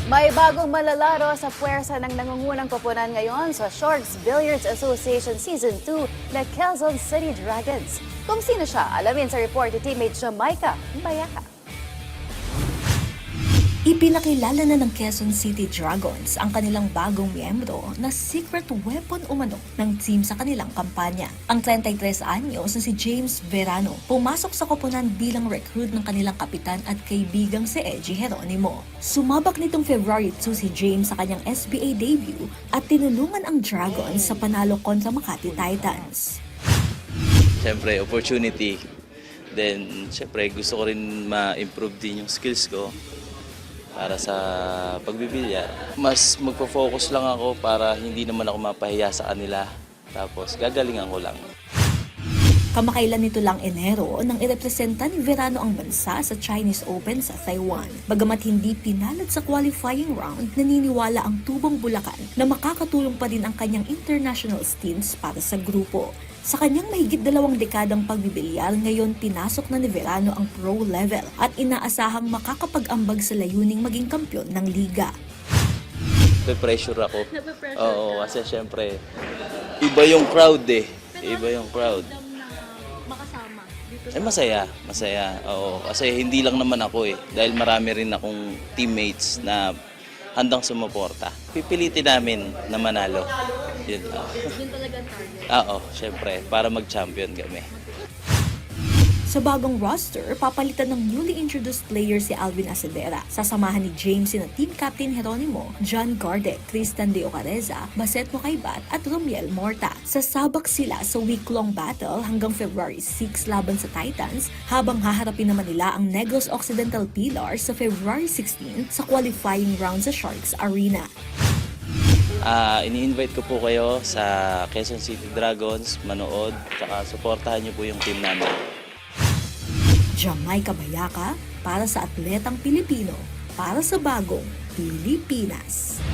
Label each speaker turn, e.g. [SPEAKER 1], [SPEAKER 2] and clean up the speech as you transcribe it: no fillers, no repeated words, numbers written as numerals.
[SPEAKER 1] May bagong malalaro sa puwersa ng nangungunang koponan ngayon sa Sharks Billiards Association Season 2 na Quezon City Dragons. Kung sino siya, alamin sa report ni teammate Jamaica Bayaka.
[SPEAKER 2] Ipinakilala na ng Quezon City Dragons ang kanilang bagong miyembro na secret weapon umano ng team sa kanilang kampanya. Ang 33 anyos na si James Verano pumasok sa koponan bilang recruit ng kanilang kapitan at kaibigang si Edgy Geronimo. Sumabak nitong February 2 si James sa kanyang SBA debut at tinulungan ang Dragons sa panalo kontra Makati Titans.
[SPEAKER 3] Siyempre, opportunity. Then, siyempre, gusto ko rin ma-improve din yung skills ko para sa pagbibilyar. Mas magpo-focus lang ako para hindi naman ako mapahiya sa kanila. Tapos gagalingan ko lang.
[SPEAKER 2] Kamakailan nito lang Enero nang irepresenta ni Verano ang bansa sa Chinese Open sa Taiwan. Bagamat hindi pinalad sa qualifying round, naniniwala ang Tubong Bulacan na makakatulong pa rin ang kanyang international stints para sa grupo. Sa kanyang mahigit 2 dekadang pagbibilyar, ngayon pinasok na ni Verano ang pro level at inaasahang makakapag-ambag sa layuning maging kampyon ng liga.
[SPEAKER 3] Pe-pressure ako. Oo, kasi syempre, iba yung crowd eh. Iba yung crowd.
[SPEAKER 4] Makasama dito
[SPEAKER 3] Eh masaya. Oo, kasi hindi lang naman ako eh. Dahil marami rin akong teammates na handang sumuporta. Pipilitin namin na manalo. Yun lang.
[SPEAKER 4] Yun talaga ang target.
[SPEAKER 3] Oo, syempre, para mag-champion kami.
[SPEAKER 2] Sa bagong roster, papalitan ng newly introduced player si Alvin Acedera. Sasamahan ni James sina team captain Geronimo, John Gardec, Tristan De Ocareza, Baset Mocaibat at Romiel Morta. Sasabak sila sa week-long battle hanggang February 6 laban sa Titans, habang haharapin naman nila ang Negros Occidental Pillars sa February 16 sa qualifying round sa Sharks Arena.
[SPEAKER 3] Ini-invite ko po kayo sa Quezon City Dragons, manood, tsaka suportahan niyo po yung team namin.
[SPEAKER 2] Jamaica Bayaka para sa Atletang Pilipino, para sa bagong Pilipinas.